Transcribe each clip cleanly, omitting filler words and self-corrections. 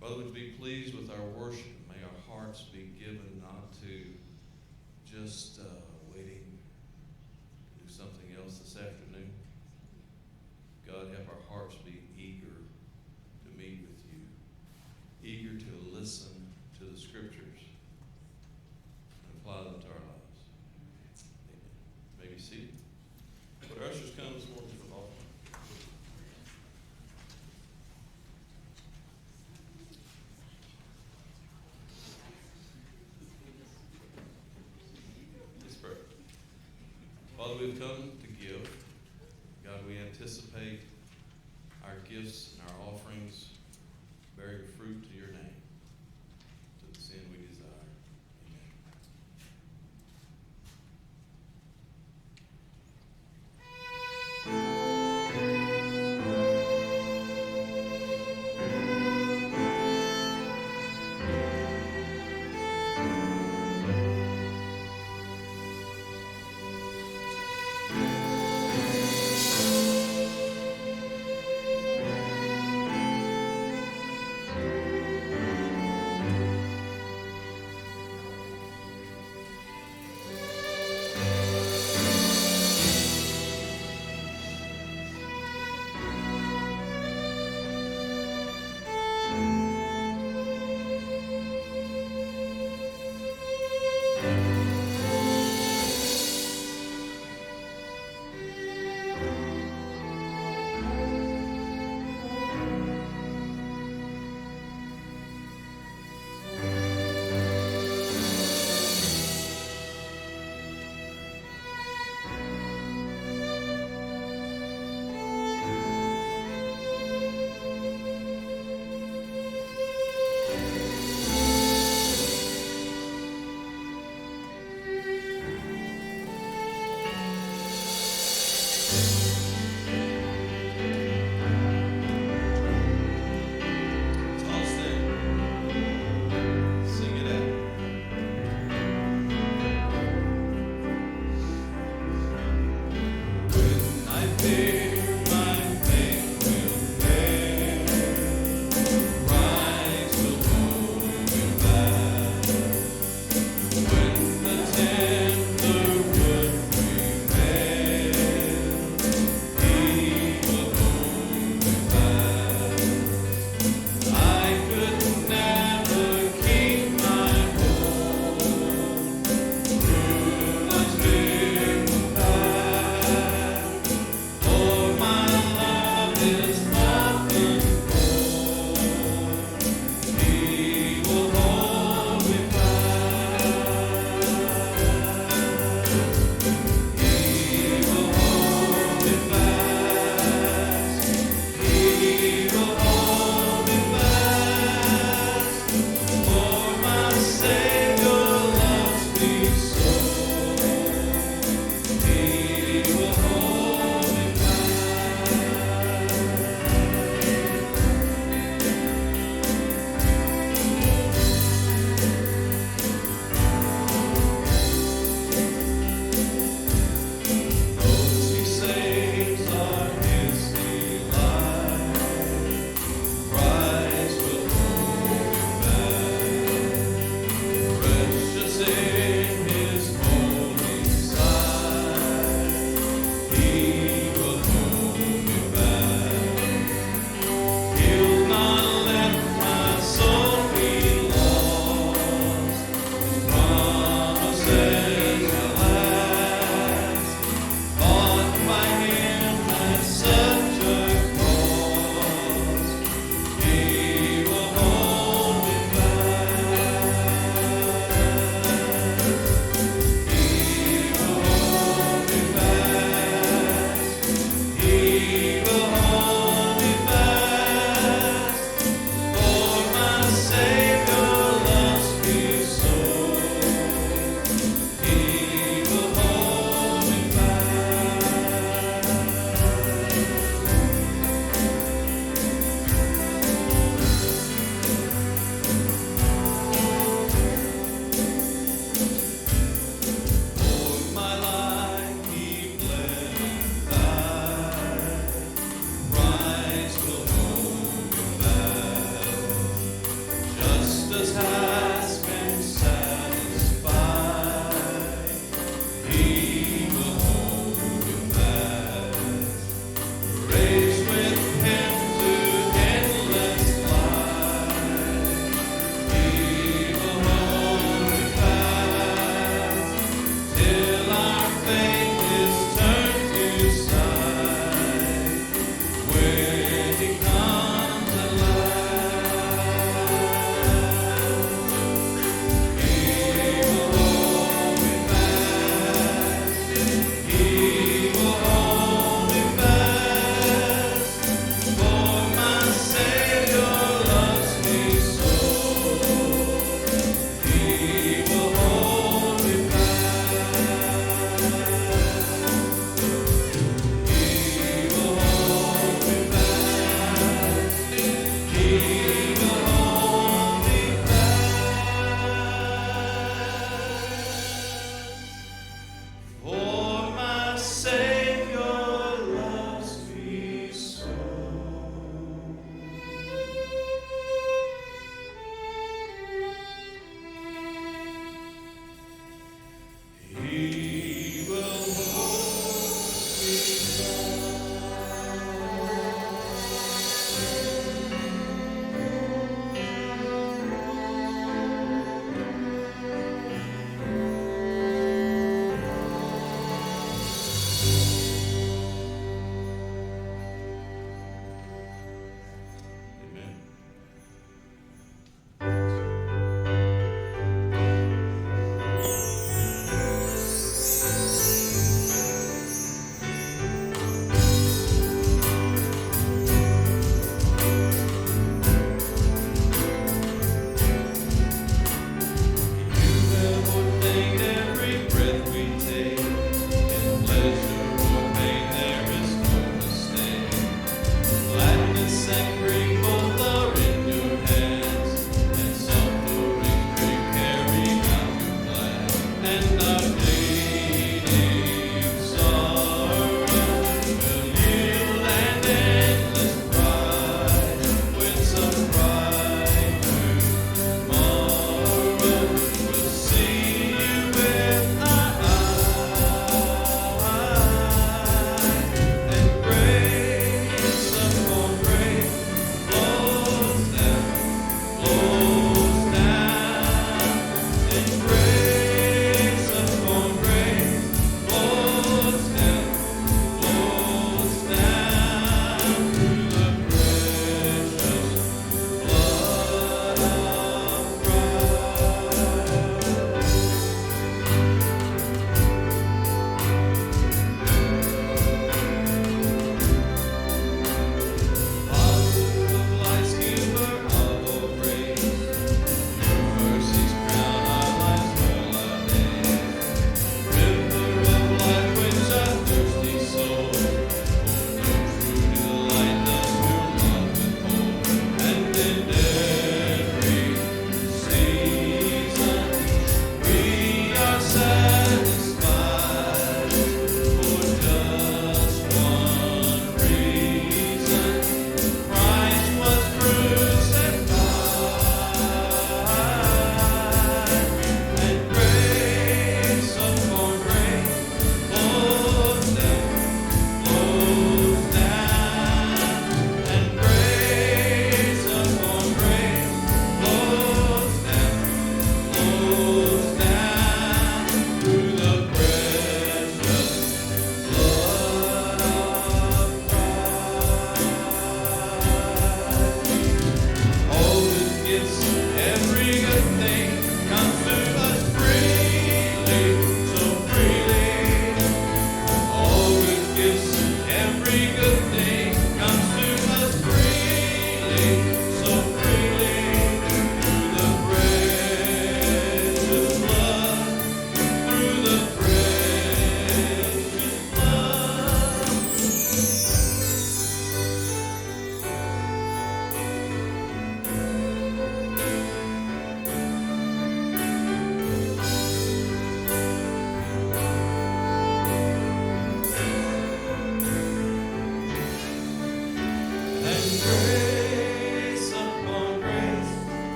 Father, would you be pleased with our worship? May our hearts be given not to just waiting to do something else this afternoon. God, help our hearts be eager to meet with you, eager to listen to the scriptures and apply them to our lives. Amen. You may be seated. Would our ushers come this morning for the offering? Father, we've come to give. God, we anticipate our gifts and our offerings bearing fruit to your name, to the sin we desire. Amen.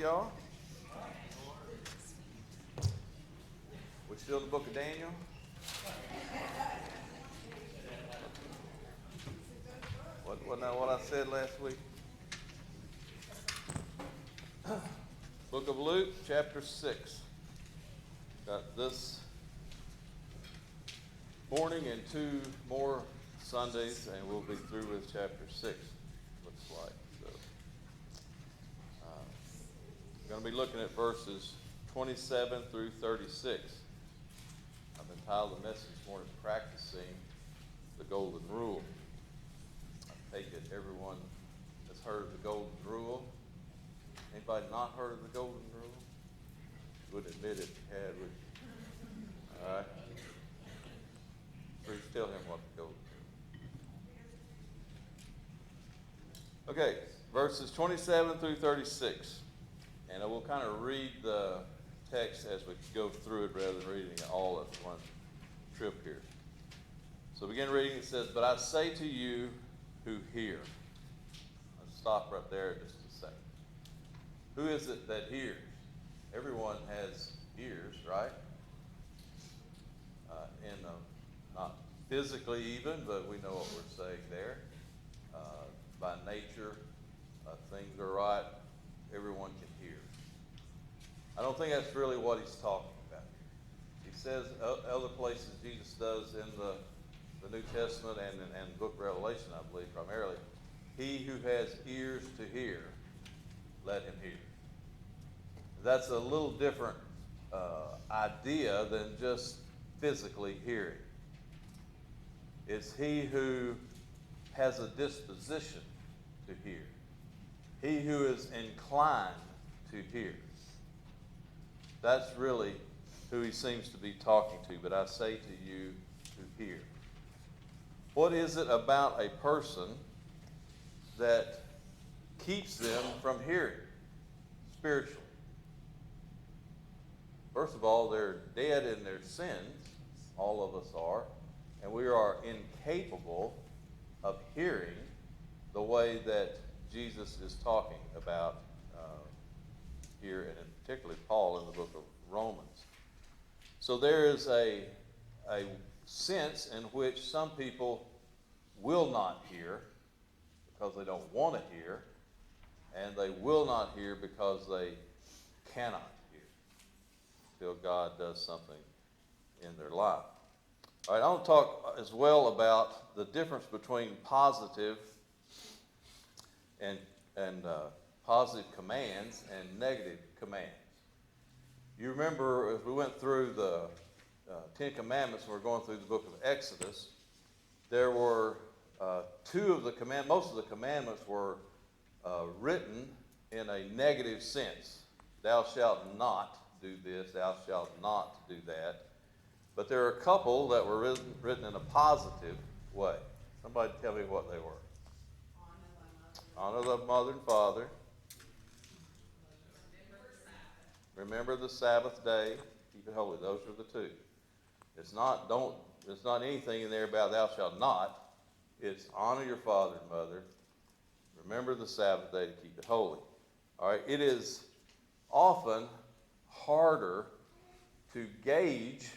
y'all? We still in the book of Daniel? What I said last week? Book of Luke, chapter 6. Got this morning and 2 more Sundays, and we'll be through with chapter 6, looks like. So, we're going to be looking at verses 27 through 36. I've entitled the message this morning, Practicing the Golden Rule. I take it everyone has heard of the Golden Rule. Anybody not heard of the Golden Rule? Wouldn't admit it if you had, would you? All right. Please tell him what the Golden Rule. Okay, verses 27 through 36. And I will kind of read the text as we go through it rather than reading it all at one trip here. So begin reading. It says, "But I say to you who hear." Let's stop right there just a second. Who is it that hears? Everyone has ears, right? Not physically even, but we know what we're saying there. By nature, things are right. Everyone can hear. I don't think that's really what he's talking about here. He says other places, Jesus does in the New Testament and the book of Revelation, I believe, primarily, he who has ears to hear, let him hear. That's a little different idea than just physically hearing. It's he who has a disposition to hear. He who is inclined to hear. That's really who he seems to be talking to. But I say to you who hear. What is it about a person that keeps them from hearing spiritually? First of all, they're dead in their sins. All of us are. And we are incapable of hearing the way that Jesus is talking about here, and particularly Paul in the book of Romans. So there is a sense in which some people will not hear because they don't want to hear, and they will not hear because they cannot hear till God does something in their life. All right, I want to talk as well about the difference between positive and positive commands and negative commands. You remember as we went through the Ten Commandments, we're going through the book of Exodus, there were two of the commandments. Most of the commandments were written in a negative sense. Thou shalt not do this, thou shalt not do that. But there are a couple that were written in a positive way. Somebody tell me what they were. Honor the mother and father. Remember the Sabbath day. Keep it holy. Those are the two. It's not anything in there about thou shalt not. It's honor your father and mother. Remember the Sabbath day to keep it holy. All right. It is often harder to gauge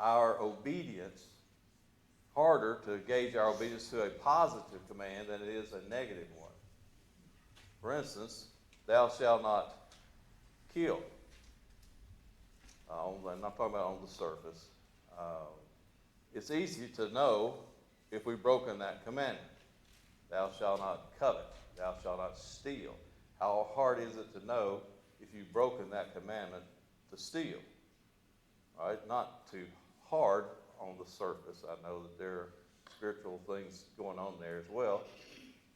our obedience to a positive command than it is a negative one. For instance, thou shalt not kill. I'm not talking about on the surface. It's easy to know if we've broken that commandment. Thou shalt not covet. Thou shalt not steal. How hard is it to know if you've broken that commandment to steal? All right, not too hard on the surface. I know that there are spiritual things going on there as well.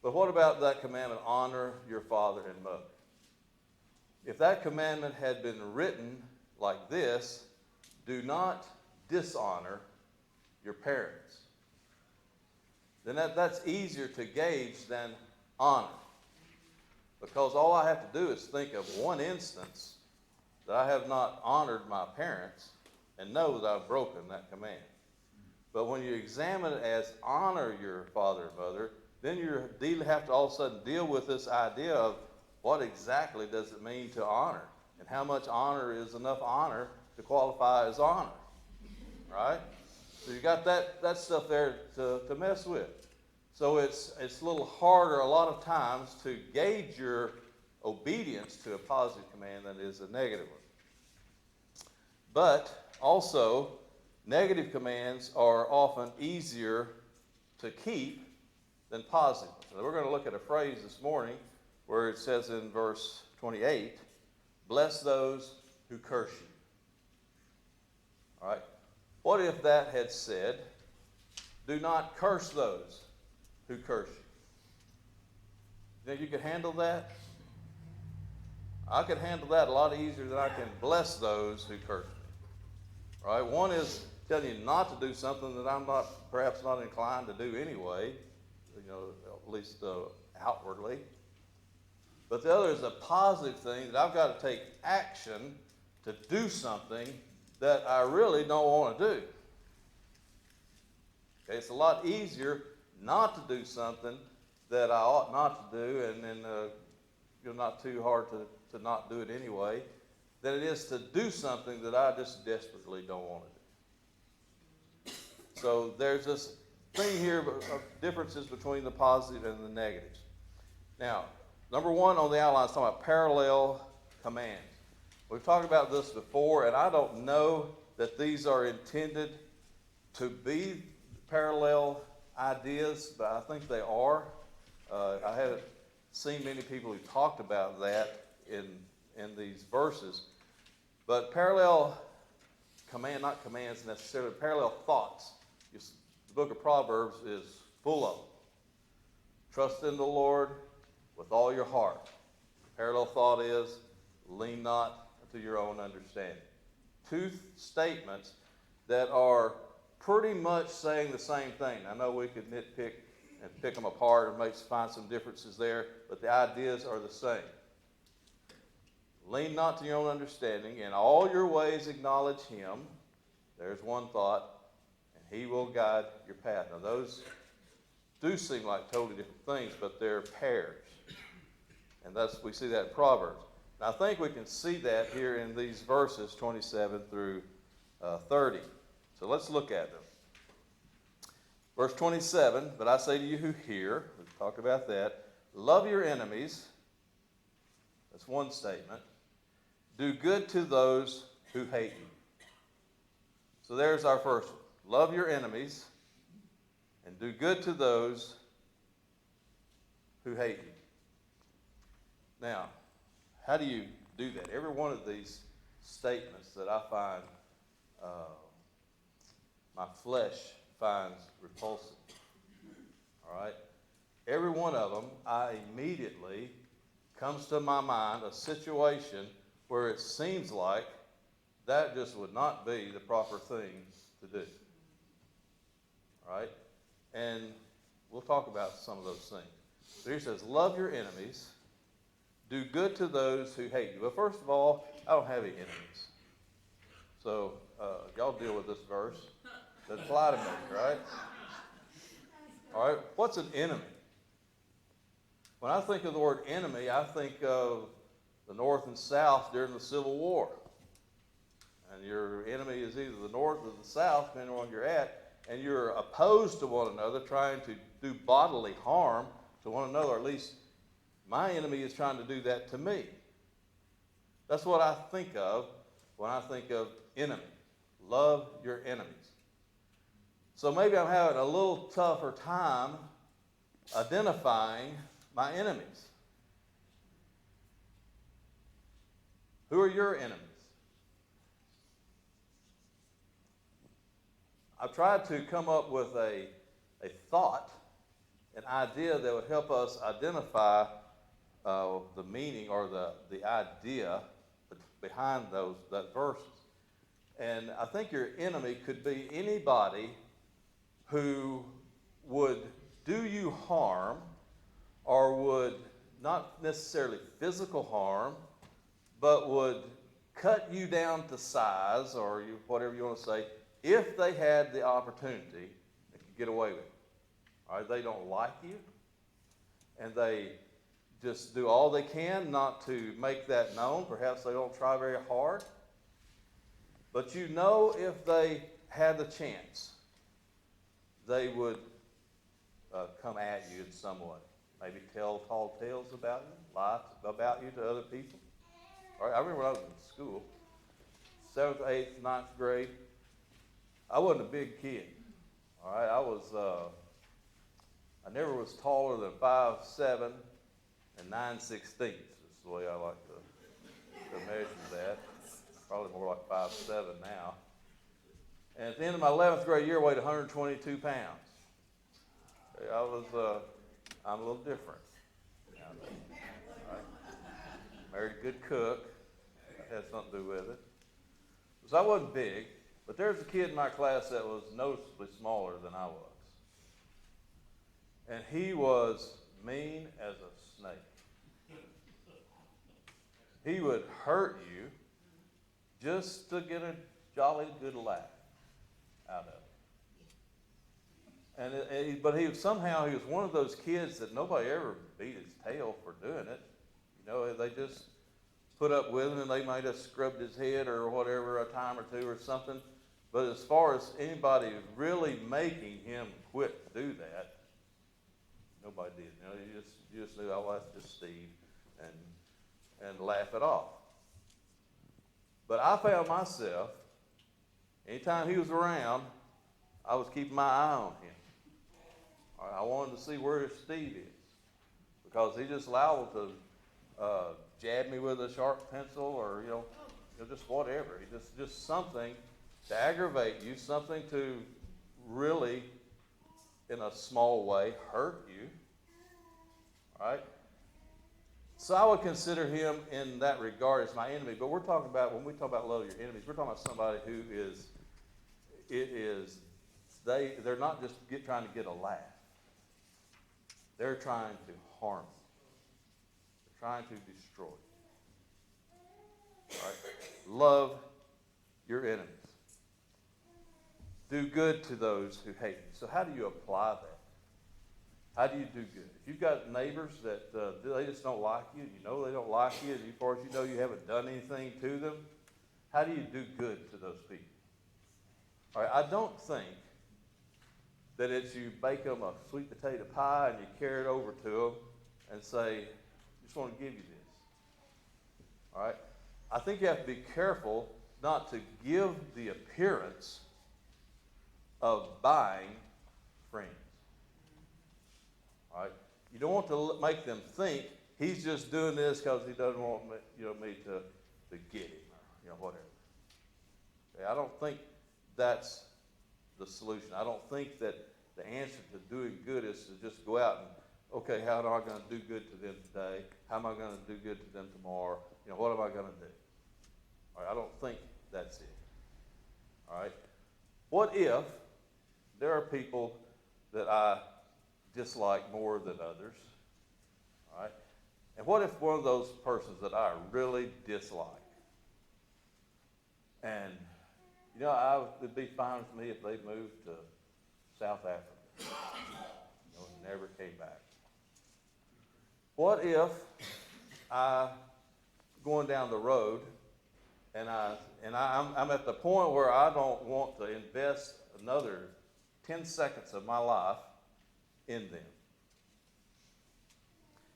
But what about that commandment, honor your father and mother? If that commandment had been written like this, do not dishonor your parents, then that's easier to gauge than honor. Because all I have to do is think of one instance that I have not honored my parents and know that I've broken that command. But when you examine it as honor your father and mother, then you have to all of a sudden deal with this idea of what exactly does it mean to honor? And how much honor is enough honor to qualify as honor? Right? So you got that stuff there to mess with. So it's a little harder a lot of times to gauge your obedience to a positive command than it is a negative one. But also, negative commands are often easier to keep than positive. So we're going to look at a phrase this morning where it says in verse 28, bless those who curse you. All right. What if that had said, do not curse those who curse you? You think you could handle that? I could handle that a lot easier than I can bless those who curse me. All right. One is telling you not to do something that I'm perhaps not inclined to do anyway, at least outwardly. But the other is a positive thing that I've got to take action to do something that I really don't want to do. Okay, it's a lot easier not to do something that I ought not to do, and then not too hard to not do it anyway, than it is to do something that I just desperately don't want to do. So there's this thing here of differences between the positive and the negatives. Now, number one on the outline is talking about parallel commands. We've talked about this before, and I don't know that these are intended to be parallel ideas, but I think they are. I haven't seen many people who talked about that in these verses. But parallel not commands necessarily, parallel thoughts. The book of Proverbs is full of them. Trust in the Lord with all your heart. Parallel thought is, lean not to your own understanding. Two statements that are pretty much saying the same thing. I know we could nitpick and pick them apart and find some differences there, but the ideas are the same. Lean not to your own understanding. In all your ways acknowledge him. There's one thought. And he will guide your path. Now those do seem like totally different things, but they're pairs. And we see that in Proverbs. Now, I think we can see that here in these verses 27 through 30. So let's look at them. Verse 27, but I say to you who hear, we've talked about that, love your enemies. That's one statement. Do good to those who hate you. So there's our first one. Love your enemies and do good to those who hate you. Now, how do you do that? Every one of these statements that I find, my flesh finds repulsive. All right? Every one of them, I immediately comes to my mind a situation where it seems like that just would not be the proper thing to do. All right? And we'll talk about some of those things. So here says, love your enemies. Do good to those who hate you. Well, first of all, I don't have any enemies. So y'all deal with this verse. Doesn't apply to me, right? All right, what's an enemy? When I think of the word enemy, I think of the North and South during the Civil War. And your enemy is either the North or the South, depending on where you're at, and you're opposed to one another, trying to do bodily harm to one another, or at least my enemy is trying to do that to me. That's what I think of when I think of enemy. Love your enemies. So maybe I'm having a little tougher time identifying my enemies. Who are your enemies? I've tried to come up with a thought, an idea that would help us identify the meaning or the idea behind that verses. And I think your enemy could be anybody who would do you harm or would not necessarily physical harm, but would cut you down to size or whatever you want to say if they had the opportunity, they could get away with it. All right, they don't like you, and they just do all they can not to make that known. Perhaps they don't try very hard. But you know if they had the chance, they would come at you in some way. Maybe tell tall tales about you, lie about you to other people. All right, I remember when I was in school, 7th, 8th, 9th grade, I wasn't a big kid. All right, I never was taller than 5'7" and 9/16 is the way I like to measure that. Probably more like 5'7" now. And at the end of my 11th grade year, I weighed 122 pounds. I'm a little different. Right? Married a good cook. That had something to do with it. So I wasn't big, but there's a kid in my class that was noticeably smaller than I was. And he was mean as a snake. He would hurt you just to get a jolly good laugh out of it. But he was one of those kids that nobody ever beat his tail for doing it. You know, they just put up with him, and they might have scrubbed his head or whatever a time or two or something. But as far as anybody really making him quit do that, nobody did. You know, you just knew, oh, that's just Steve, and laugh it off. But I found myself, anytime he was around, I was keeping my eye on him. All right, I wanted to see where Steve is, because he just liable to jab me with a sharp pencil, or just whatever. He just something to aggravate you, something to really, in a small way, hurt you. All right. So I would consider him in that regard as my enemy. But when we talk about love your enemies, we're talking about somebody who they're not just trying to get a laugh. They're trying to harm you. They're trying to destroy you. All right? Love your enemies. Do good to those who hate you. So how do you apply that? How do you do good? If you've got neighbors that they just don't like you, you know they don't like you, as far as you know you haven't done anything to them, how do you do good to those people? All right, I don't think that it's you bake them a sweet potato pie and you carry it over to them and say, I just want to give you this. All right? I think you have to be careful not to give the appearance of buying friends. All right? You don't want to make them think he's just doing this because he doesn't want me to get him, whatever. Okay? I don't think that's the solution. I don't think that the answer to doing good is to just go out and, okay, how am I going to do good to them today? How am I going to do good to them tomorrow? What am I going to do? All right, I don't think that's it. All right? What if there are people that I dislike more than others? All right? And what if one of those persons that I really dislike, and it'd be fine with me if they moved to South Africa, and never came back. What if going down the road, and I'm at the point where I don't want to invest another 10 seconds of my life in them.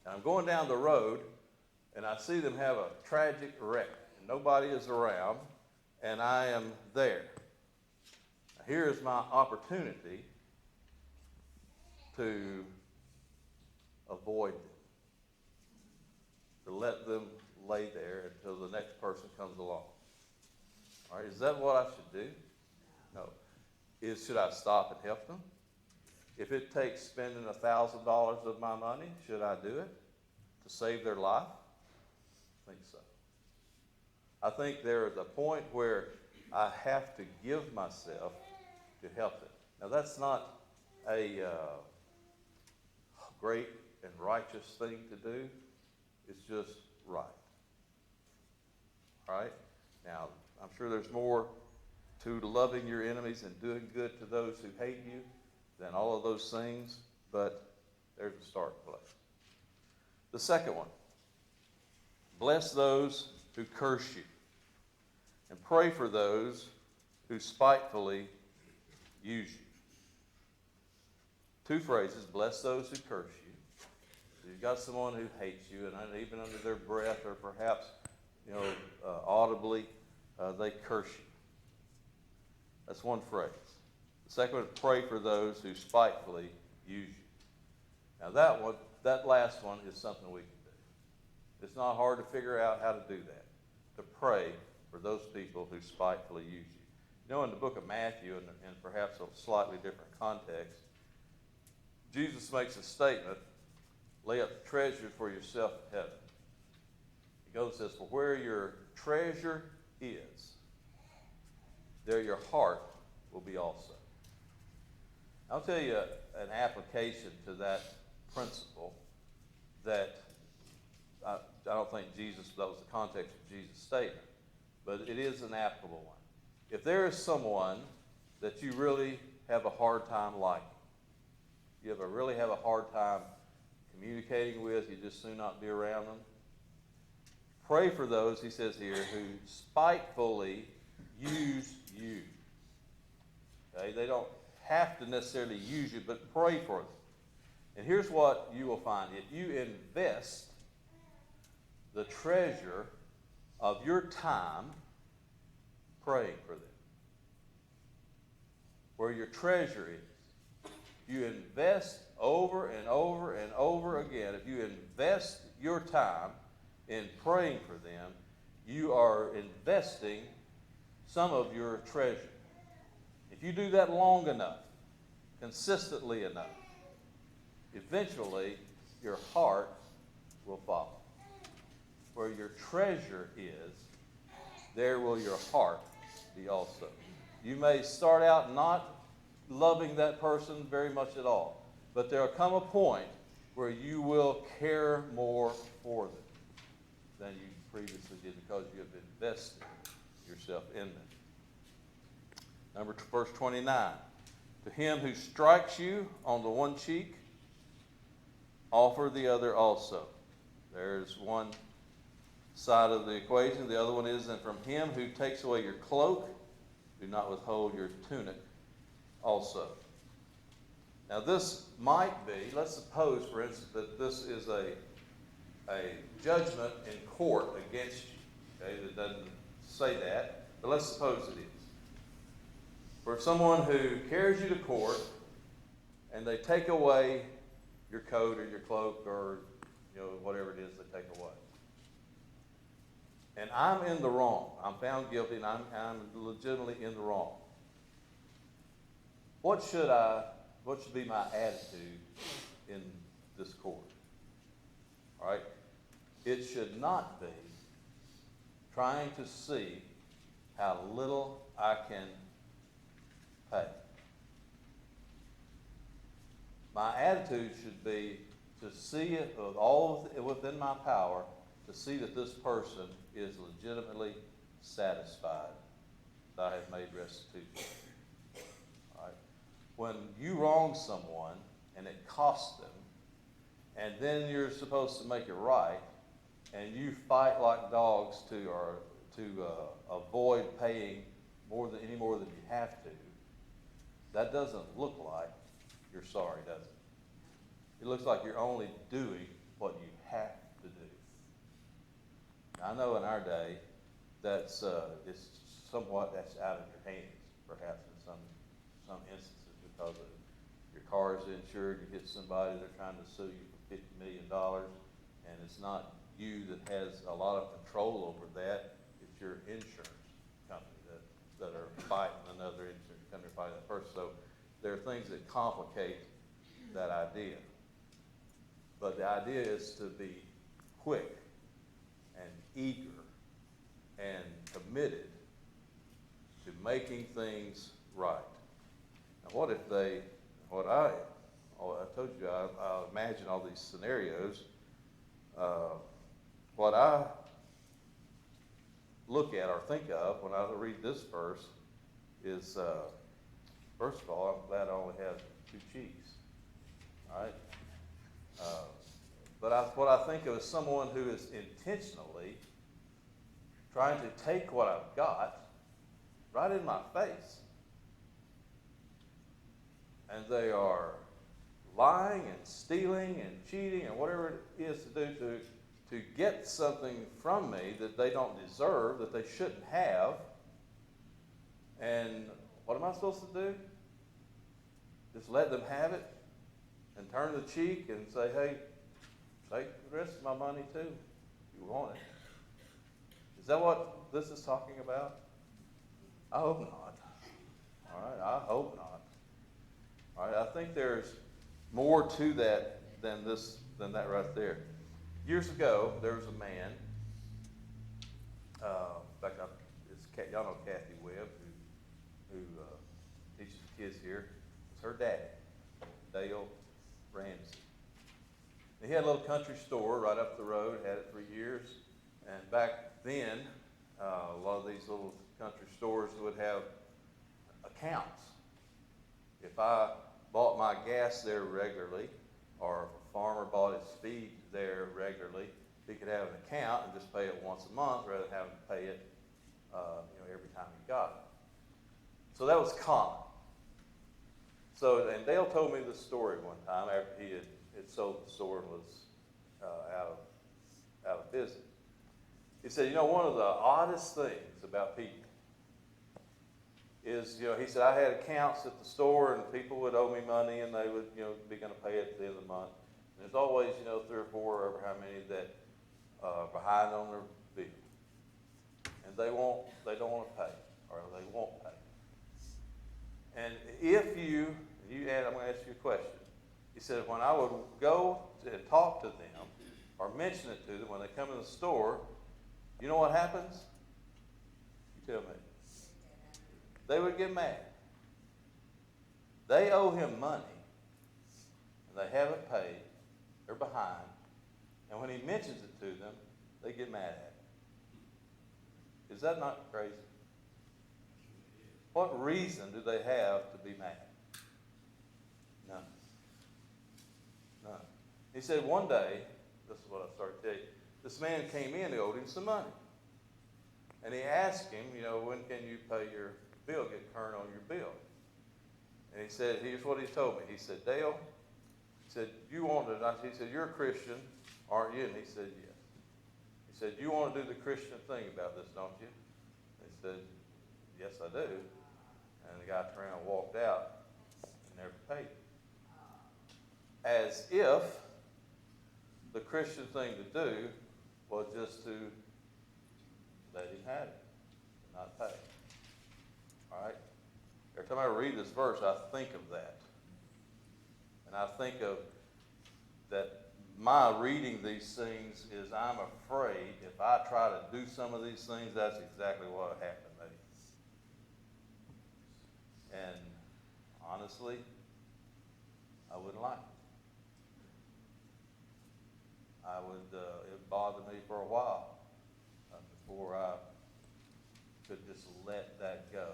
And I'm going down the road, and I see them have a tragic wreck, and nobody is around, and I am there. Now, here is my opportunity to avoid them, to let them lay there until the next person comes along. All right, is that what I should do? No. Should I stop and help them? If it takes spending $1,000 of my money, should I do it to save their life? I think so. I think there is a point where I have to give myself to help them. Now, that's not a great and righteous thing to do. It's just right. All right? Now, I'm sure there's more to loving your enemies and doing good to those who hate you than all of those things, but there's a start place. The second one, bless those who curse you, and pray for those who spitefully use you. Two phrases, bless those who curse you. So you've got someone who hates you, and even under their breath, or perhaps, audibly, they curse you. That's one phrase. The second one, pray for those who spitefully use you. Now that last one is something we can do. It's not hard to figure out how to do that, to pray for those people who spitefully use you. In the book of Matthew, and perhaps a slightly different context, Jesus makes a statement, lay up treasures for yourself in heaven. He goes and says, for where your treasure is, there your heart will be also. I'll tell you an application to that principle that I don't think that was the context of Jesus' statement, but it is an applicable one. If there is someone that you really have a hard time liking, you really have a hard time communicating with, you just do not be around them, pray for those, he says here, who spitefully use you. Okay? They don't have to necessarily use you, but pray for them. And here's what you will find. If you invest the treasure of your time praying for them, where your treasure is, you invest over and over and over again. If you invest your time in praying for them, you are investing some of your treasure. If you do that long enough, consistently enough, eventually your heart will follow. Where your treasure is, there will your heart be also. You may start out not loving that person very much at all, but there will come a point where you will care more for them than you previously did, because you have invested yourself in them. Verse 29. To him who strikes you on the one cheek, offer the other also. There's one side of the equation. The other one is, and from him who takes away your cloak, do not withhold your tunic also. Now this might be, let's suppose, for instance, that this is a judgment in court against you. Okay, that doesn't say that, but let's suppose it is. For someone who carries you to court and they take away your coat or your cloak or whatever it is they take away. And I'm in the wrong. I'm found guilty and I'm legitimately in the wrong. What should be my attitude in this court? All right? It should not be trying to see how little I can pay. My attitude should be to see it with all within my power, to see that this person is legitimately satisfied that I have made restitution. All right? When you wrong someone and it costs them, and then you're supposed to make it right, and you fight like dogs to avoid paying any more than you have to, that doesn't look like you're sorry, does it? It looks like you're only doing what you have to do. Now, I know in our day that's that's out of your hands, perhaps in some instances, because your car is insured, you hit somebody, they're trying to sue you for $50 million, and it's not you that has a lot of control over that, it's your insurance company that are fighting another insurance company to fight that person. So there are things that complicate that idea. But the idea is to be quick and eager and committed to making things right. Now, what if I told you, I imagine all these scenarios. What I look at or think of when I read this verse is, first of all, I'm glad I only have two cheeks. All right? But what I think of is someone who is intentionally trying to take what I've got right in my face. And they are lying and stealing and cheating and whatever it is to do to get something from me that they don't deserve, that they shouldn't have. And what am I supposed to do? Just let them have it and turn the cheek and say, hey, take the rest of my money too, if you want it. Is that what this is talking about? I hope not. All right, I hope not. All right, I think there's more to that than that right there. Years ago, there was a man. In fact, y'all know Kathy Webb, who teaches the kids here. It's her daddy, Dale Ramsey. And he had a little country store right up the road. Had it for years. And back then, a lot of these little country stores would have accounts. If I bought my gas there regularly, or if a farmer bought his feed there regularly, he could have an account and just pay it once a month rather than having to pay it every time he got it. So that was common. So, and Dale told me this story one time after he had sold the store and was out of business. He said, one of the oddest things about people is, he said, I had accounts at the store and people would owe me money and they would, be going to pay it at the end of the month. And there's always, 3 or 4 or ever how many that are behind on their bill. And they don't want to pay, or they won't pay. And if I'm going to ask you a question. He said, when I would go and talk to them or mention it to them when they come in the store, you know what happens? You tell me. They would get mad. They owe him money, and they haven't paid. They're behind. And when he mentions it to them, they get mad at him. Is that not crazy? What reason do they have to be mad? None. None. He said one day, this is what I started to tell you, this man came in, he owed him some money. And he asked him, when can you pay your bill, get current on your bill? And he said, here's what he told me. He said, Dale, he said, he said, you're a Christian, aren't you? And he said, yes. He said, you want to do the Christian thing about this, don't you? He said, yes, I do. And the guy turned around and walked out and never paid. As if the Christian thing to do was just to let him have it and not pay. All right? Every time I read this verse, I think of that. And I think of that my reading these things is I'm afraid if I try to do some of these things, that's exactly what will happen to me. And honestly, I wouldn't like it. It bothered me for a while before I could just let that go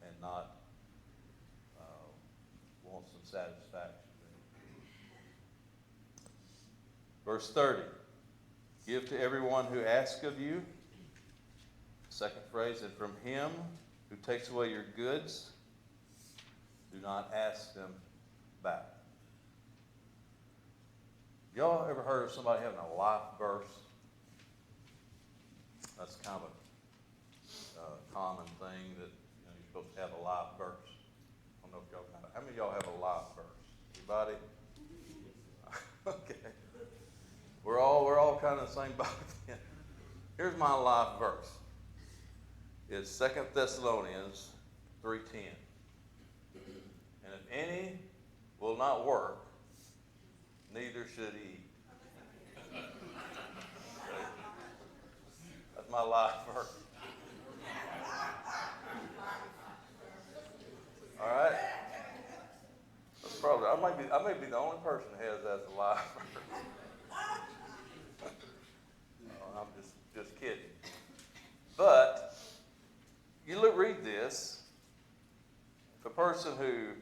and not want some satisfaction. Verse 30, give to everyone who asks of you. Second phrase, and from him who takes away your goods, do not ask them back. Y'all ever heard of somebody having a life verse? That's kind of a common thing that you're supposed to have a life verse. I don't know if y'all got it. How many of y'all have a life verse? Anybody? Okay. We're all kind of the same boat. Here's my life verse. It's 2 Thessalonians 3:10. And if any will not work, neither should he eat. That's my life verse. All right? That's probably, I may be the only person who has that as a life verse. No, I'm just kidding. But you read this. If a person who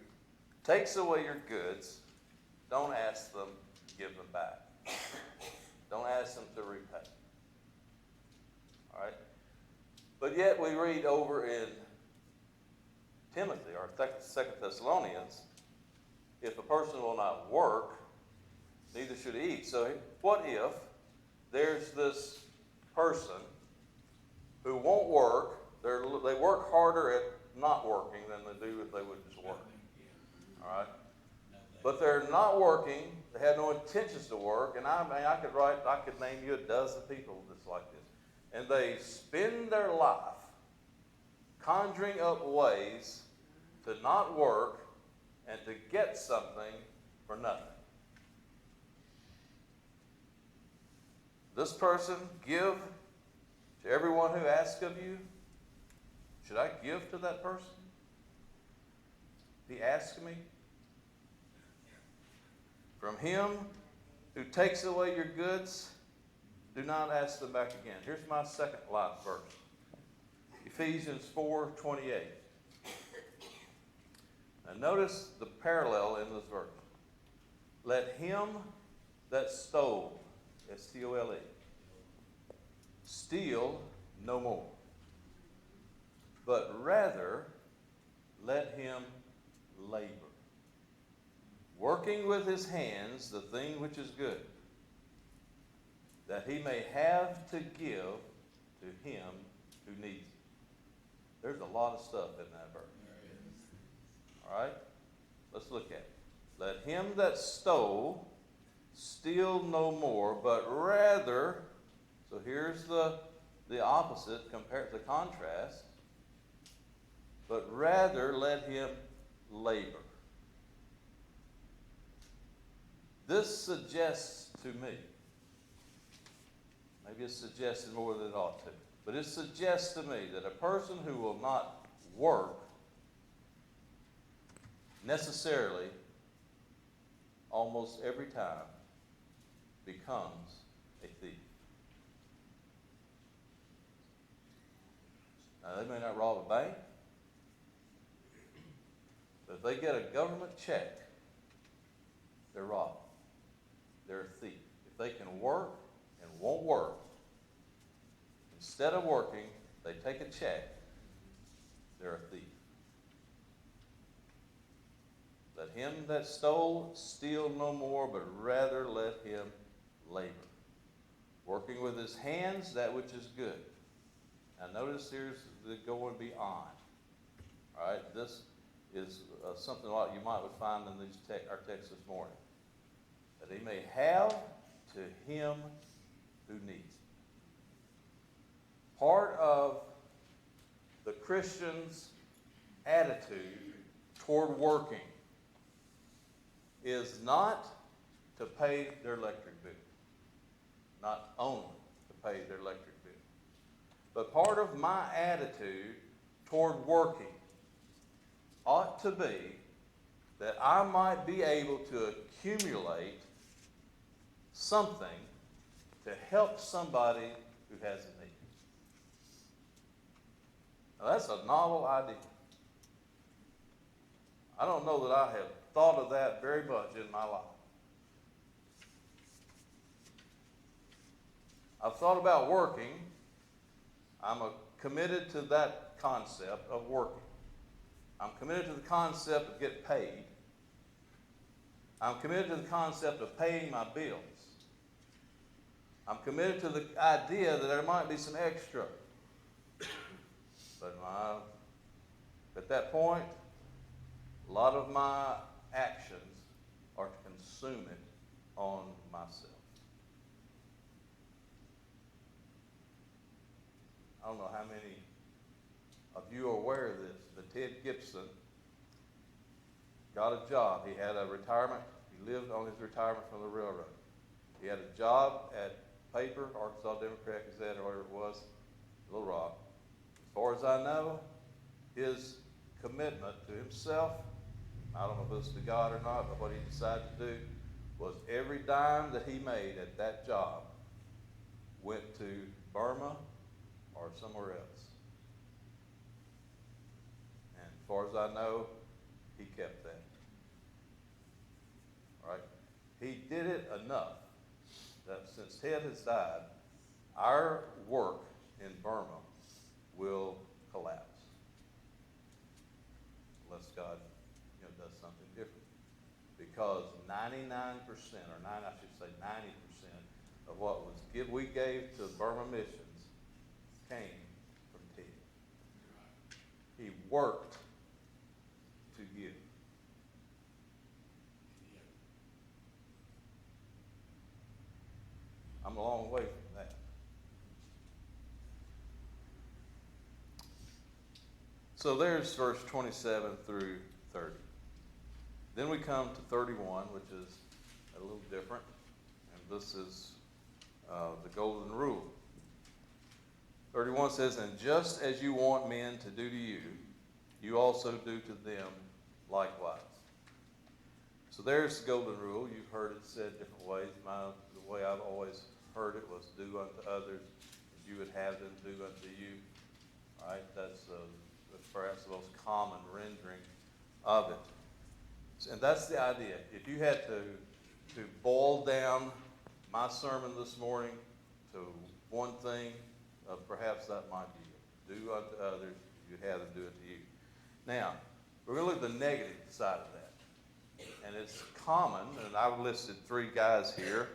takes away your goods, don't ask them to give them back. Don't ask them to repay. All right? But yet we read over in Timothy, or 2 Thessalonians, if a person will not work, neither should he eat. So what if there's this person who won't work, they work harder at not working than they do if they would just work. All right? But they're not working, they have no intentions to work, and I could name you a dozen people that's like this. And they spend their life conjuring up ways to not work and to get something for nothing. This person, give to everyone who asks of you. Should I give to that person? He asked me. From him who takes away your goods, do not ask them back again. Here's my second life verse. Ephesians 4:28. Now notice the parallel in this verse. Let him that stole, S-T-O-L-E, steal no more, but rather let him labor, working with his hands the thing which is good, that he may have to give to him who needs it. There's a lot of stuff in that verse. All right? Let's look at it. Let him that stole steal no more, but rather, so here's the opposite, the contrast, but rather let him labor. This suggests to me, maybe it's suggested more than it ought to, but it suggests to me that a person who will not work necessarily, almost every time, becomes a thief. Now, they may not rob a bank, but if they get a government check, they're robbing. They're a thief. If they can work and won't work, instead of working, they take a check, they're a thief. Let him that stole steal no more, but rather let him labor, working with his hands that which is good. Now notice here's the going beyond. All right, this is something like you might find in our text this morning. That he may have to him who needs it. Part of the Christian's attitude toward working is not to pay their electric bill. Not only to pay their electric bill. But part of my attitude toward working ought to be that I might be able to accumulate something to help somebody who has a need. Now that's a novel idea. I don't know that I have thought of that very much in my life. I've thought about working. I'm committed to that concept of working. I'm committed to the concept of getting paid. I'm committed to the concept of paying my bills. I'm committed to the idea that there might be some extra. But at that point, a lot of my actions are to consume it on myself. I don't know how many of you are aware of this, but Ted Gibson got a job. He had a retirement. He lived on his retirement from the railroad. He had a job at paper, Arkansas Democrat Gazette, or whatever it was, Little Rock. As far as I know, his commitment to himself, I don't know if it was to God or not, but what he decided to do was every dime that he made at that job went to Burma or somewhere else. And as far as I know, he kept that. All right? He did it enough that since Ted has died, our work in Burma will collapse. Unless God, does something different. Because 99%, or I should say 90% of what we gave to Burma missions came from Ted. He worked to give. I'm a long way from that. So there's verse 27 through 30. Then we come to 31, which is a little different. And this is the golden rule. 31 says, "And just as you want men to do to you, you also do to them likewise." So there's the golden rule. You've heard it said different ways. The way I've always heard it was, do unto others as you would have them do unto you. All right? That's perhaps the most common rendering of it. And that's the idea. If you had to boil down my sermon this morning to one thing, perhaps that might be it. Do unto others, you have them do it to you. Now, we're going to look at the negative side of that. And it's common, and I've listed 3 guys here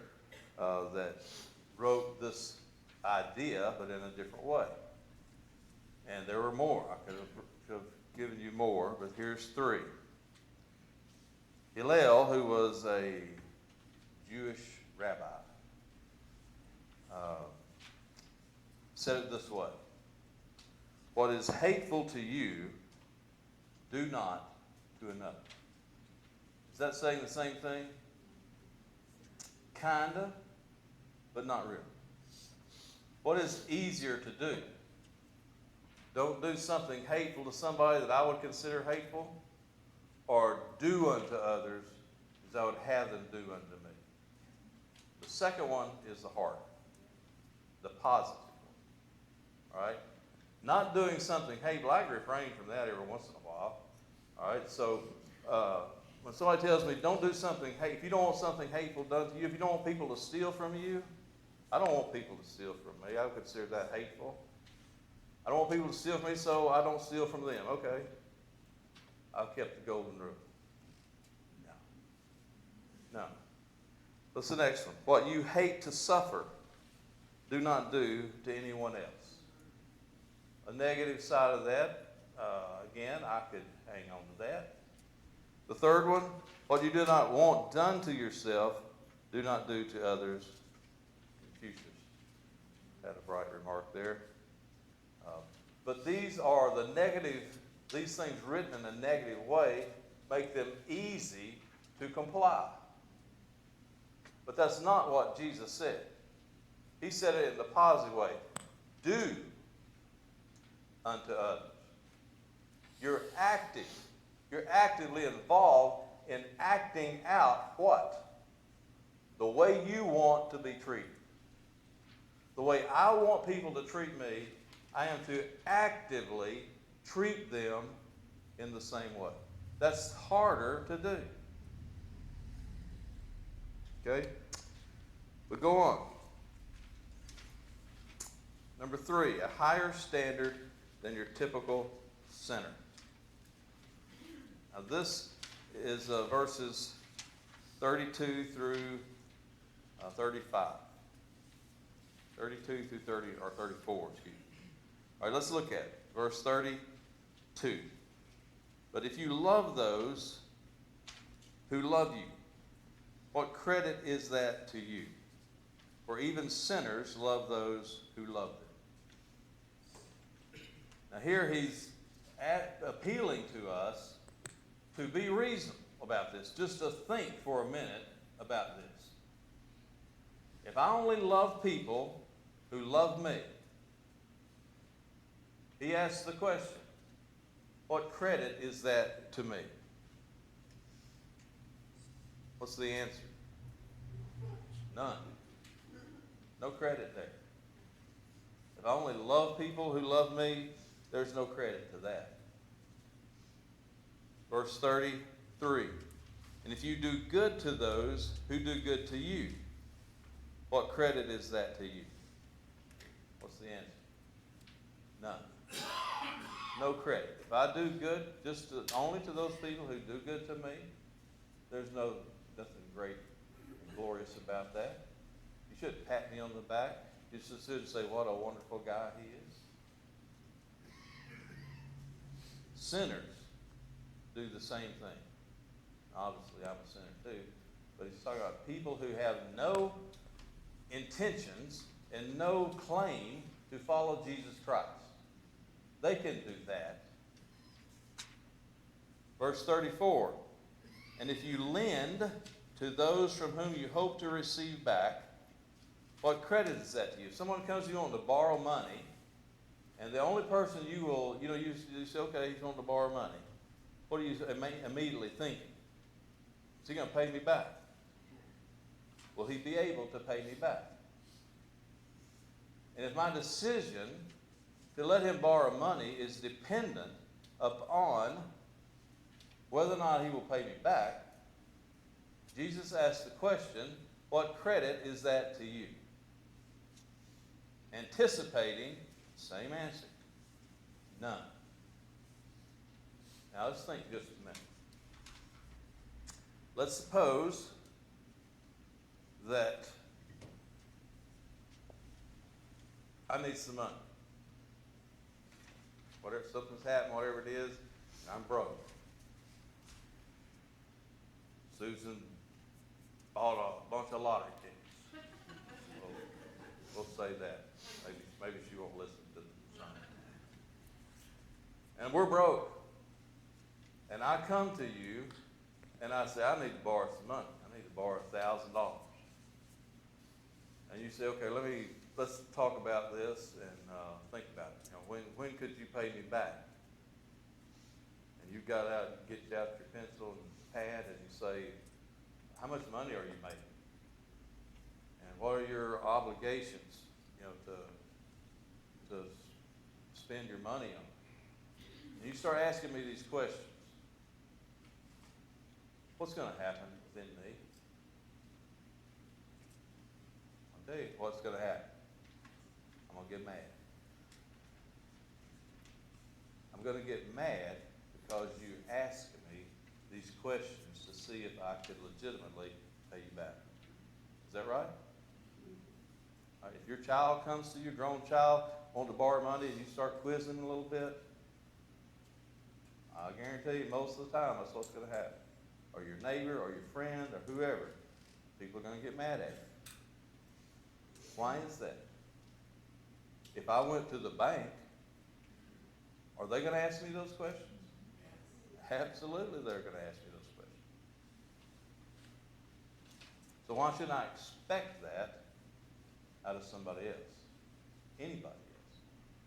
that wrote this idea, but in a different way. And there were more. I could have given you more, but here's 3. Hillel, who was a Jewish rabbi, said it this way: "What is hateful to you, do not to another." Is that saying the same thing? Kinda, but not really. What is easier to do? Don't do something hateful to somebody that I would consider hateful, or do unto others as I would have them do unto me. The second one is the harder, the positive one. All right? Not doing something hateful. I can refrain from that every once in a while. All right? So when somebody tells me, don't do something hateful, if you don't want something hateful done to you, if you don't want people to steal from you, I don't want people to steal from me. I would consider that hateful. I don't want people to steal from me, so I don't steal from them. Okay. I've kept the golden rule. No. What's the next one? What you hate to suffer, do not do to anyone else. A negative side of that, again, I could hang on to that. The third one, what you do not want done to yourself, do not do to others. Confucius had a bright remark there. But these are the negative, these things written in a negative way make them easy to comply. But that's not what Jesus said. He said it in the positive way. Do unto others. You're actively involved in acting out what? The way you want to be treated. The way I want people to treat me, I am to actively treat them in the same way. That's harder to do. Okay? But go on. Number 3, a higher standard than your typical sinner. Now this is verses 32 through 35. 32 through 30, or 34, excuse me. All right, let's look at it. Verse 32. But if you love those who love you, what credit is that to you? For even sinners love those who love them. Now here he's appealing to us to be reasonable about this, just to think for a minute about this. If I only love people who love me, he asks the question, what credit is that to me? What's the answer? None. No credit there. If I only love people who love me, there's no credit to that. Verse 33. And if you do good to those who do good to you, What credit is that to you? What's the answer? None. No credit. If I do good, only to those people who do good to me, there's nothing great and glorious about that. You shouldn't pat me on the back. You should say what a wonderful guy he is. Sinners do the same thing. Obviously, I'm a sinner too. But he's talking about people who have no intentions and no claim to follow Jesus Christ. They can do that. Verse 34, and if you lend to those from whom you hope to receive back, what credit is that to you? If someone comes to you wanting to borrow money, and the only person you will, you say, okay, he's wanting to borrow money. What are you immediately thinking? Is he going to pay me back? Will he be able to pay me back? And if my decision to let him borrow money is dependent upon whether or not he will pay me back, Jesus asked the question, what credit is that to you? Anticipating, same answer, none. Now let's think just a minute. Let's suppose that I need some money. Whatever, something's happened, whatever it is, and I'm broke. Susan bought a bunch of lottery tickets. We'll say that. Maybe she won't listen to the sermon. And we're broke. And I come to you and I say, I need to borrow some money. I need to borrow $1,000. And you say, okay, let's talk about this and think about it. When could you pay me back? And you get out your pencil and pad and you say, how much money are you making? And what are your obligations, to spend your money on? And you start asking me these questions. What's going to happen within me? I'll tell you what's going to happen. I'm going to get mad. I'm going to get mad because you asked me these questions to see if I could legitimately pay you back. Is that right? All right, if your child comes to you, grown child, wanting to borrow money, and you start quizzing a little bit, I guarantee you most of the time that's what's going to happen. Or your neighbor, or your friend, or whoever. People are going to get mad at you. Why is that? If I went to the bank, are they going to ask me those questions? Absolutely they're going to ask me those questions. So why shouldn't I expect that out of somebody else? Anybody else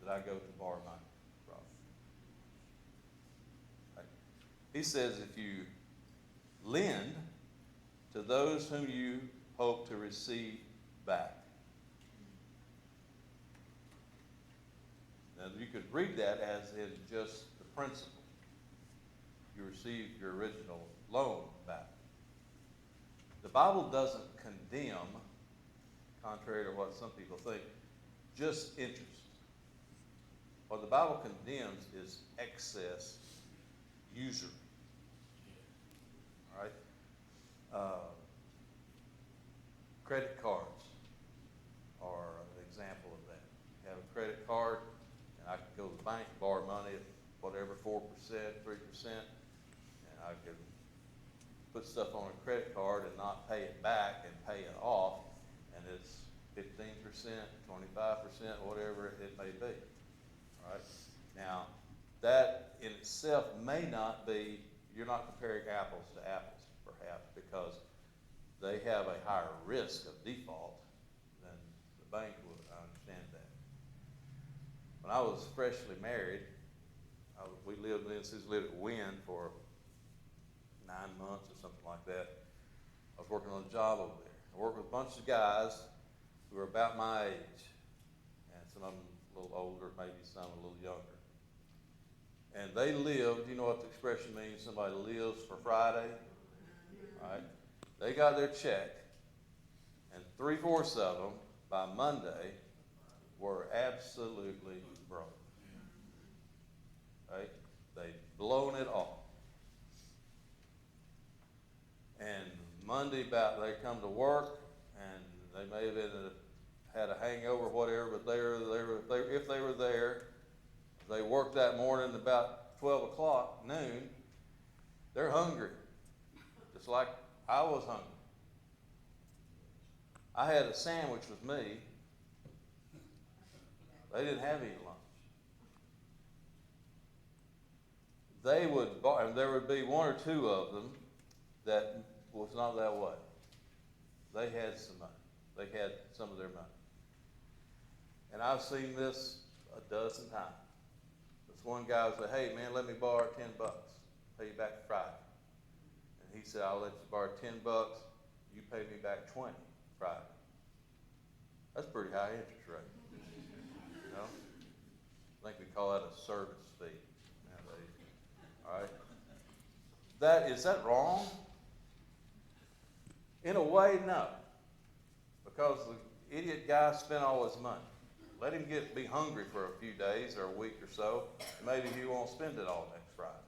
that I go to borrow money from. Right? He says if you lend to those whom you hope to receive back. Now you could read that as in just the principle. You receive your original loan back. The Bible doesn't condemn, contrary to what some people think, just interest. What the Bible condemns is excess usury. All right? Credit cards are an example of that. You have a credit card, and I can go to the bank and borrow money at whatever, 4%, 3%, and I can put stuff on a credit card and not pay it back and pay it off, and it's 15%, 25%, whatever it may be. All right? Now, that in itself may not be, you're not comparing apples to apples, perhaps, because they have a higher risk of default than the bank would. I understand that. When I was freshly married, Susan lived at Wynn for 9 months or something like that. I was working on a job over there. I worked with a bunch of guys who were about my age, and some of them a little older, maybe some a little younger. And they lived, you know what the expression means, somebody lives for Friday? Right? They got their check, and 3/4 of them by Monday were absolutely broke. Right? They'd blown it off. And Monday about they come to work and they may have had a hangover or whatever, but if they were there, they worked that morning about 12 o'clock, noon, they're hungry. Just like I was hungry. I had a sandwich with me. They didn't have any lunch. They would, and there would be one or two of them that was not that way. They had some money. They had some of their money. And I've seen this a dozen times. This one guy would say, "Hey man, let me borrow $10. Pay you back Friday." And he said, "I'll let you borrow $10. You pay me back 20 Friday." That's a pretty high interest rate. You know? I think we call that a service fee nowadays. All right? Is that wrong? In a way, no. Because the idiot guy spent all his money. Let him be hungry for a few days or a week or so. Maybe he won't spend it all next Friday.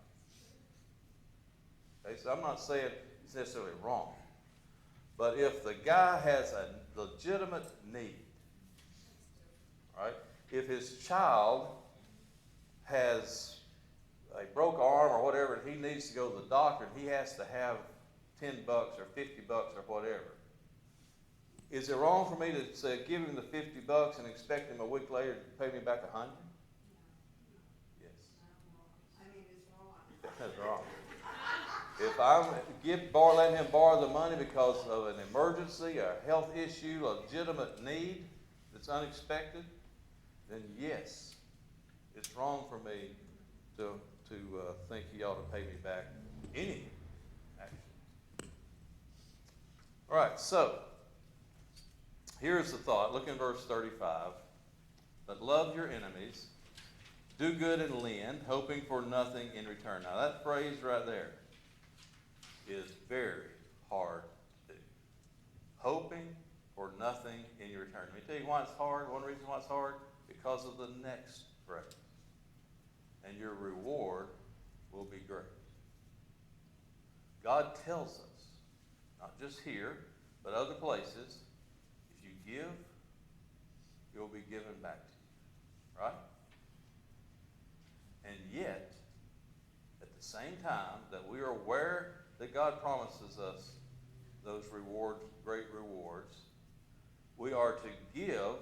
Okay, so I'm not saying it's necessarily wrong. But if the guy has a legitimate need, right? If his child has a broke arm or whatever, and he needs to go to the doctor, and he has to have $10 or $50 or whatever, is it wrong for me to say give him the $50 and expect him a week later to pay me back $100? Yes. I mean, it's wrong. That's wrong. If I'm letting him borrow the money because of an emergency, a health issue, a legitimate need that's unexpected, then yes, it's wrong for me to think he ought to pay me back anything, actually. All right, so here's the thought. Look in verse 35. But love your enemies, do good and lend, hoping for nothing in return. Now that phrase right there is very hard to do. Hoping for nothing in your return. Let me tell you why it's hard. One reason why it's hard, because of the next phrase. And your reward will be great. God tells us, not just here, but other places, if you give, it will be given back to you. Right? And yet, at the same time that we are aware that God promises us those rewards, great rewards, we are to give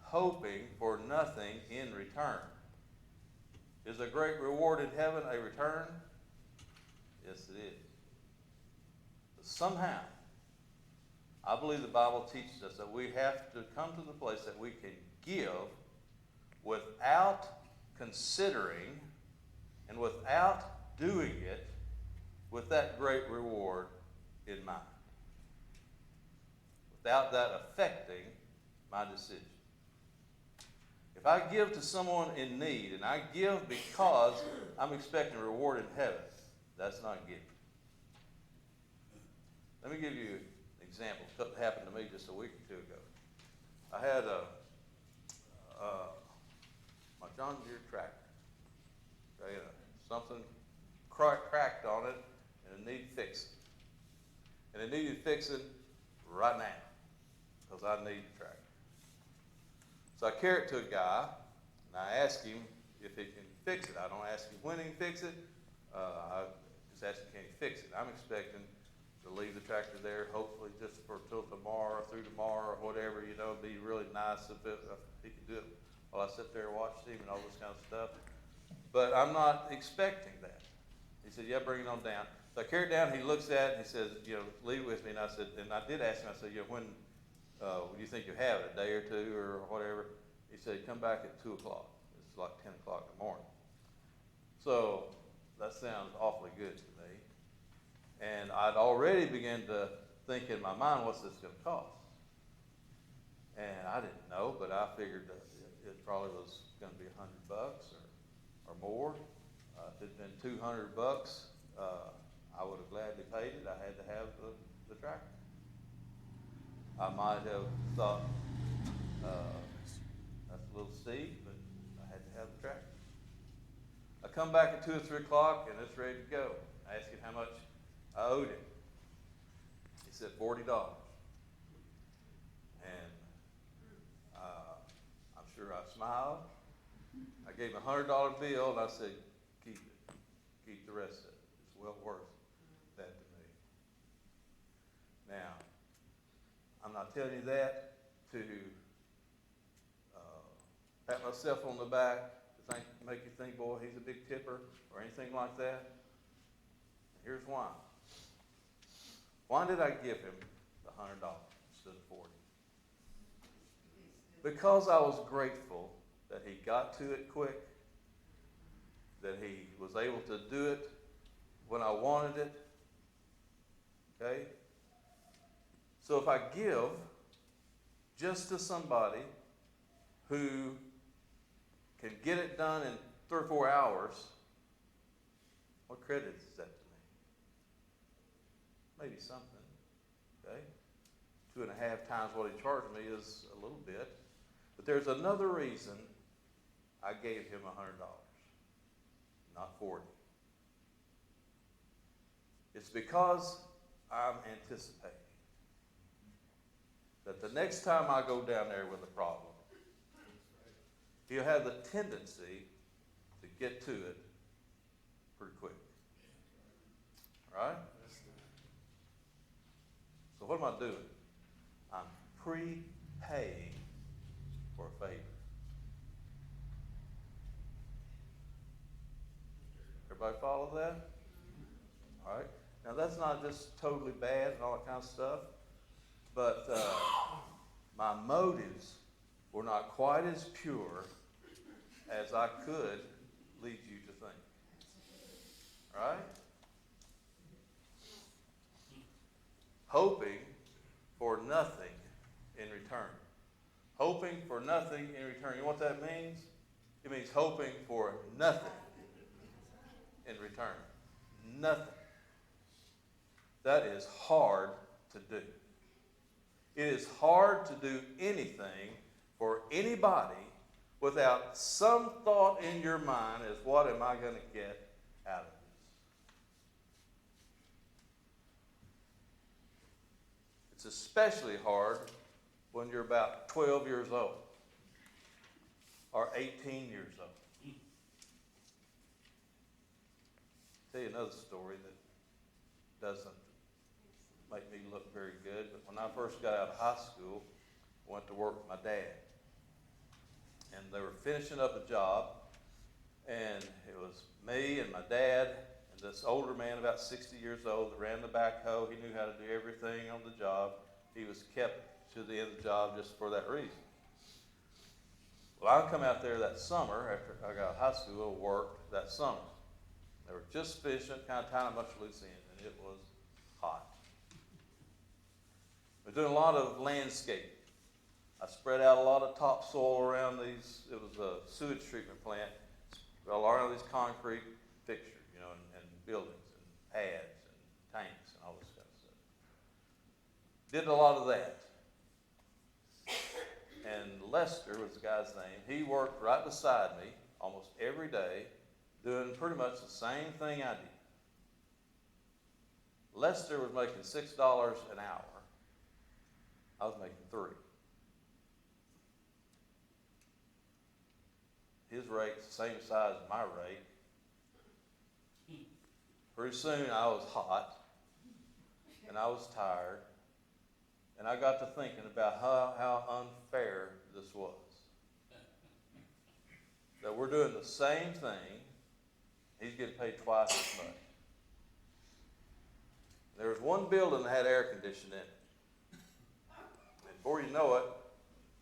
hoping for nothing in return. Is a great reward in heaven a return? Yes, it is. But somehow, I believe the Bible teaches us that we have to come to the place that we can give without considering and without doing it with that great reward in mind. Without that affecting my decision. If I give to someone in need, and I give because I'm expecting a reward in heaven, that's not giving. Let me give you an example. Something happened to me just a week or two ago. I had my John Deere tractor. Okay, something cracked on it, and it needed fixing. And it needed fixing right now, because I need the tractor. So I carry it to a guy, and I ask him if he can fix it. I don't ask him when he can fix it. I just ask him, can he fix it? I'm expecting to leave the tractor there, hopefully just till tomorrow, through tomorrow, or whatever. You know, it'd be really nice if he could do it while I sit there and watch him and all this kind of stuff. But I'm not expecting that. He said, yeah, bring it on down. So I carry it down, he looks at it, and he says, leave it with me. And I said, and I did ask him, I said, when do you think you'll have it, a day or two or whatever? He said, come back at 2 o'clock. It's like 10 o'clock in the morning. So that sounds awfully good to me. And I'd already begun to think in my mind, what's this going to cost? And I didn't know, but I figured that it probably was going to be $100 or more. If it had been $200, I would have gladly paid it. I had to have the tractor. I might have thought, that's a little steep, but I had to have the tractor. I come back at 2 or 3 o'clock and it's ready to go. I asked him how much I owed him. He said $40. And I'm sure I smiled. I gave him a $100 bill and I said, keep it. Keep the rest of it. It's well worth that to me. Now, I'm not telling you that to pat myself on the back, to make you think, boy, he's a big tipper or anything like that. Here's why. Why did I give him the $100 instead of $40? Because I was grateful that he got to it quick, that he was able to do it when I wanted it. Okay? So if I give just to somebody who can get it done in 3 or 4 hours, what credit is that to me? Maybe something. Okay? 2.5 times what he charged me is a little bit. But there's another reason I gave him $100, not $40. It's because I'm anticipating that the next time I go down there with a problem, he'll have the tendency to get to it pretty quick. Right? So what am I doing? I'm prepaying for a favor. Everybody follow that? All right. Now that's not just totally bad and all that kind of stuff, but my motives were not quite as pure as I could lead you to think. Right? Hoping for nothing in return. Hoping for nothing in return. You know what that means? It means hoping for nothing in return. Nothing. That is hard to do. It is hard to do anything for anybody without some thought in your mind as what am I going to get out of this? It's especially hard when you're about 12 years old or 18 years old. I'll tell you another story that doesn't make me look very good, but when I first got out of high school, I went to work with my dad. And they were finishing up a job, and it was me and my dad and this older man, about 60 years old, that ran the backhoe. He knew how to do everything on the job. He was kept to the end of the job just for that reason. Well, I come out there that summer after I got out of high school, worked that summer. They were just finishing, kind of tying a bunch of loose ends, and it was hot. We're doing a lot of landscaping. I spread out a lot of topsoil around these. It was a sewage treatment plant. Spread a lot of these concrete fixtures, and buildings and pads and tanks and all this kind of stuff. Did a lot of that. And Lester was the guy's name. He worked right beside me almost every day, doing pretty much the same thing I did. Lester was making $6 an hour. I was making $3. His rate's the same size as my rate. Pretty soon I was hot, and I was tired, and I got to thinking about how unfair this was. That we're doing the same thing, he's getting paid twice as much. There was one building that had air conditioning in it. And before you know it,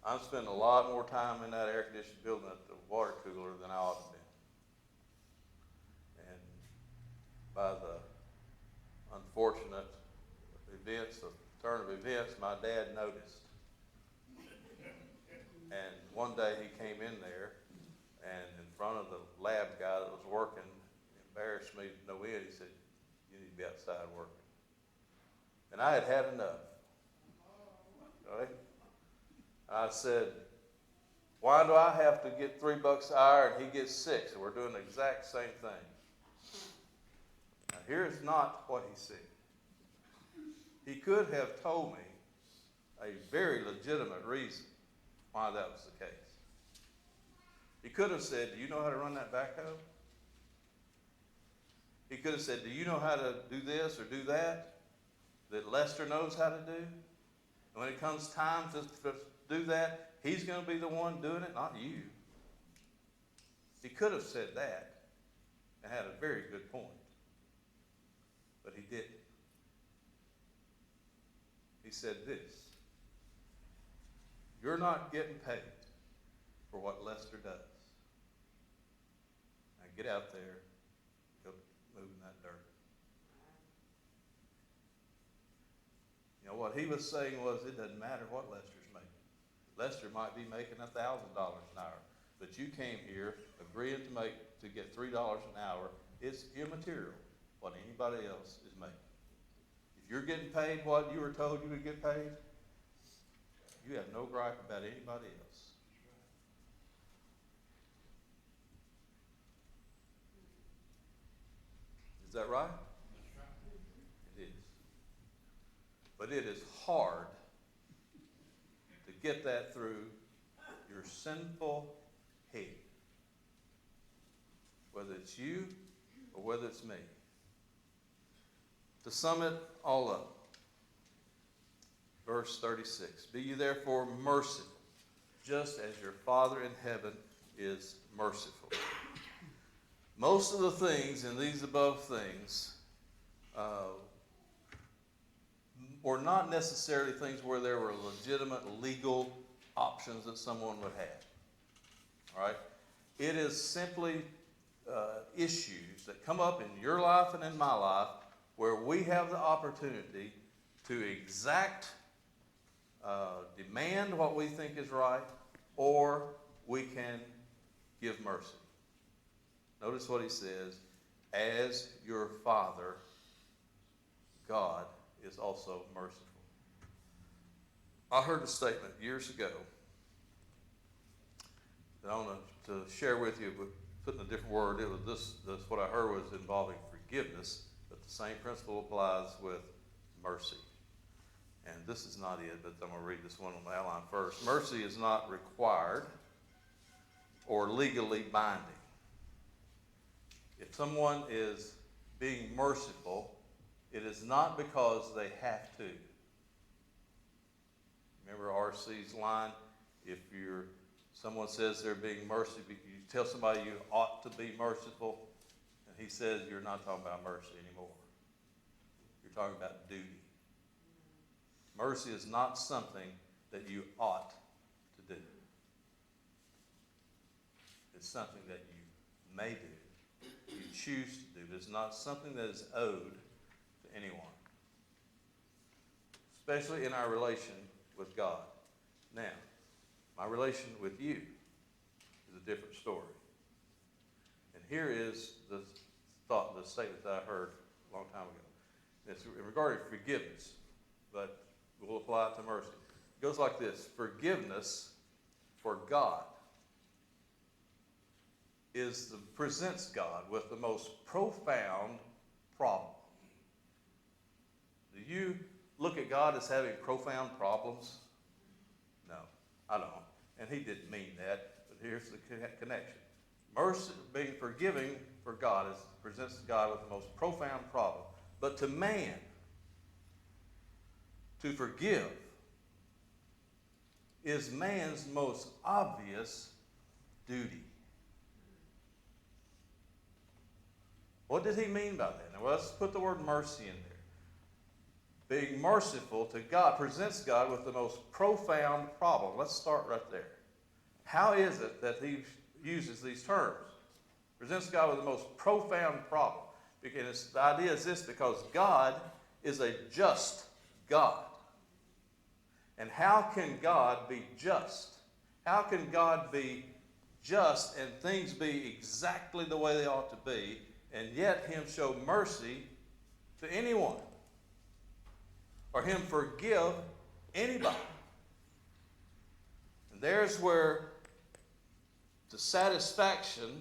I'm spending a lot more time in that air-conditioned building at the water cooler than I ought to be. And by the unfortunate events, the turn of events, my dad noticed. And one day he came in there, and in front of the lab guy that was working, embarrassed me to no end. He said, "You need to be outside working." And I had had enough. Right? I said, why do I have to get $3 an hour and he gets 6? We're doing the exact same thing. Now, here's not what he said. He could have told me a very legitimate reason why that was the case. He could have said, do you know how to run that backhoe? He could have said, do you know how to do this or do that Lester knows how to do? And when it comes time to do that, he's going to be the one doing it, not you. He could have said that and had a very good point. But he didn't. He said this: you're not getting paid for what Lester does. Now get out there, go moving that dirt. You know, what he was saying was, it doesn't matter what Lester's making. Lester might be making $1,000 an hour, but you came here agreeing to get $3 an hour. It's immaterial what anybody else is making. If you're getting paid what you were told you would get paid, you have no gripe about anybody else. Is that right? It is. But it is hard to get that through your sinful head, whether it's you or whether it's me. To sum it all up, verse 36, be you therefore merciful, just as your Father in heaven is merciful. Most of the things in these above things were not necessarily things where there were legitimate legal options that someone would have. All right? It is simply issues that come up in your life and in my life where we have the opportunity to demand what we think is right, or we can give mercy. Notice what he says: as your Father, God, is also merciful. I heard a statement years ago that I want to share with you, but put in a different word. It was this what I heard was involving forgiveness, but the same principle applies with mercy. And this is not it, but I'm going to read this one on the outline first. Mercy is not required or legally binding. If someone is being merciful, it is not because they have to. Remember R.C.'s line? If someone says they're being merciful, you tell somebody you ought to be merciful, and he says you're not talking about mercy anymore. You're talking about duty. Mercy is not something that you ought to do. It's something that you may do, you choose to do. It's not something that is owed to anyone, especially in our relation with God. Now, my relation with you is a different story. And here is the statement that I heard a long time ago. It's regarding forgiveness, but we'll apply it to mercy. It goes like this: forgiveness for God presents God with the most profound problem. Do you look at God as having profound problems? No, I don't. And he didn't mean that, but here's the connection. Mercy, being forgiving for God, presents God with the most profound problem. But to man, to forgive is man's most obvious duty. What did he mean by that? Now, let's put the word mercy in there. Being merciful to God presents God with the most profound problem. Let's start right there. How is it that he uses these terms? Presents God with the most profound problem. Because the idea is this: because God is a just God. And how can God be just? How can God be just and things be exactly the way they ought to be, and yet him show mercy to anyone? Or him forgive anybody? And there's where the satisfaction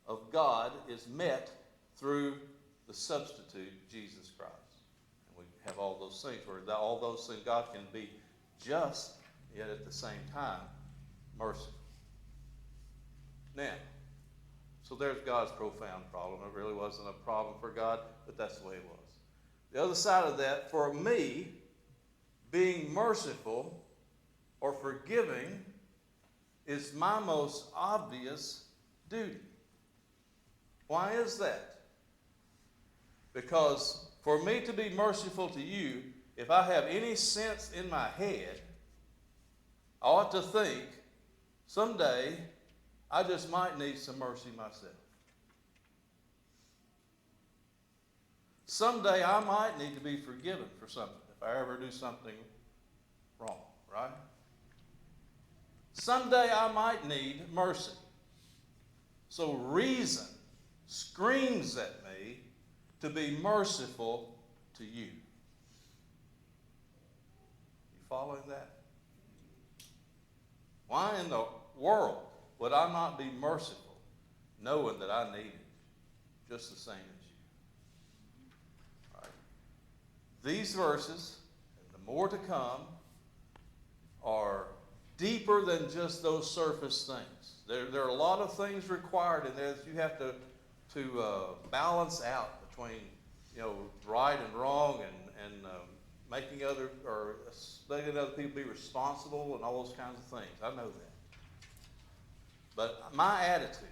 of God is met through the substitute, Jesus Christ. And we have all those things where all those things, God can be just, yet at the same time merciful. Now, so there's God's profound problem. It really wasn't a problem for God, but that's the way it was. The other side of that, for me, being merciful or forgiving is my most obvious duty. Why is that? Because for me to be merciful to you, if I have any sense in my head, I ought to think someday I just might need some mercy myself. Someday I might need to be forgiven for something if I ever do something wrong, right? Someday I might need mercy. So reason screams at me to be merciful to you. You following that? Why in the world would I not be merciful knowing that I need it just the same as you? All right. These verses, and the more to come, are deeper than just those surface things. There are a lot of things required in there that you have to balance out between, right and wrong and making other people be responsible and all those kinds of things. I know that. But my attitude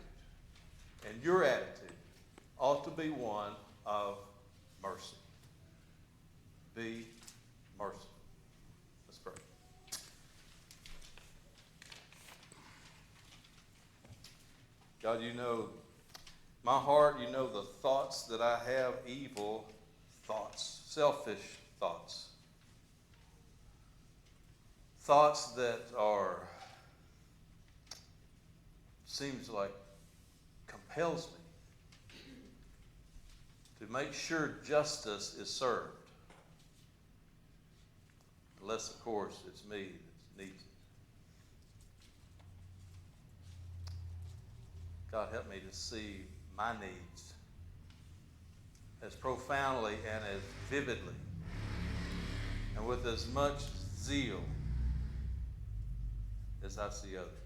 and your attitude ought to be one of mercy. Be merciful. Let's pray. God, you know my heart, you know the thoughts that I have, evil thoughts, selfish thoughts. Thoughts that seems like compels me to make sure justice is served. Unless, of course, it's me that needs it. God, help me to see my needs as profoundly and as vividly and with as much zeal as I see others.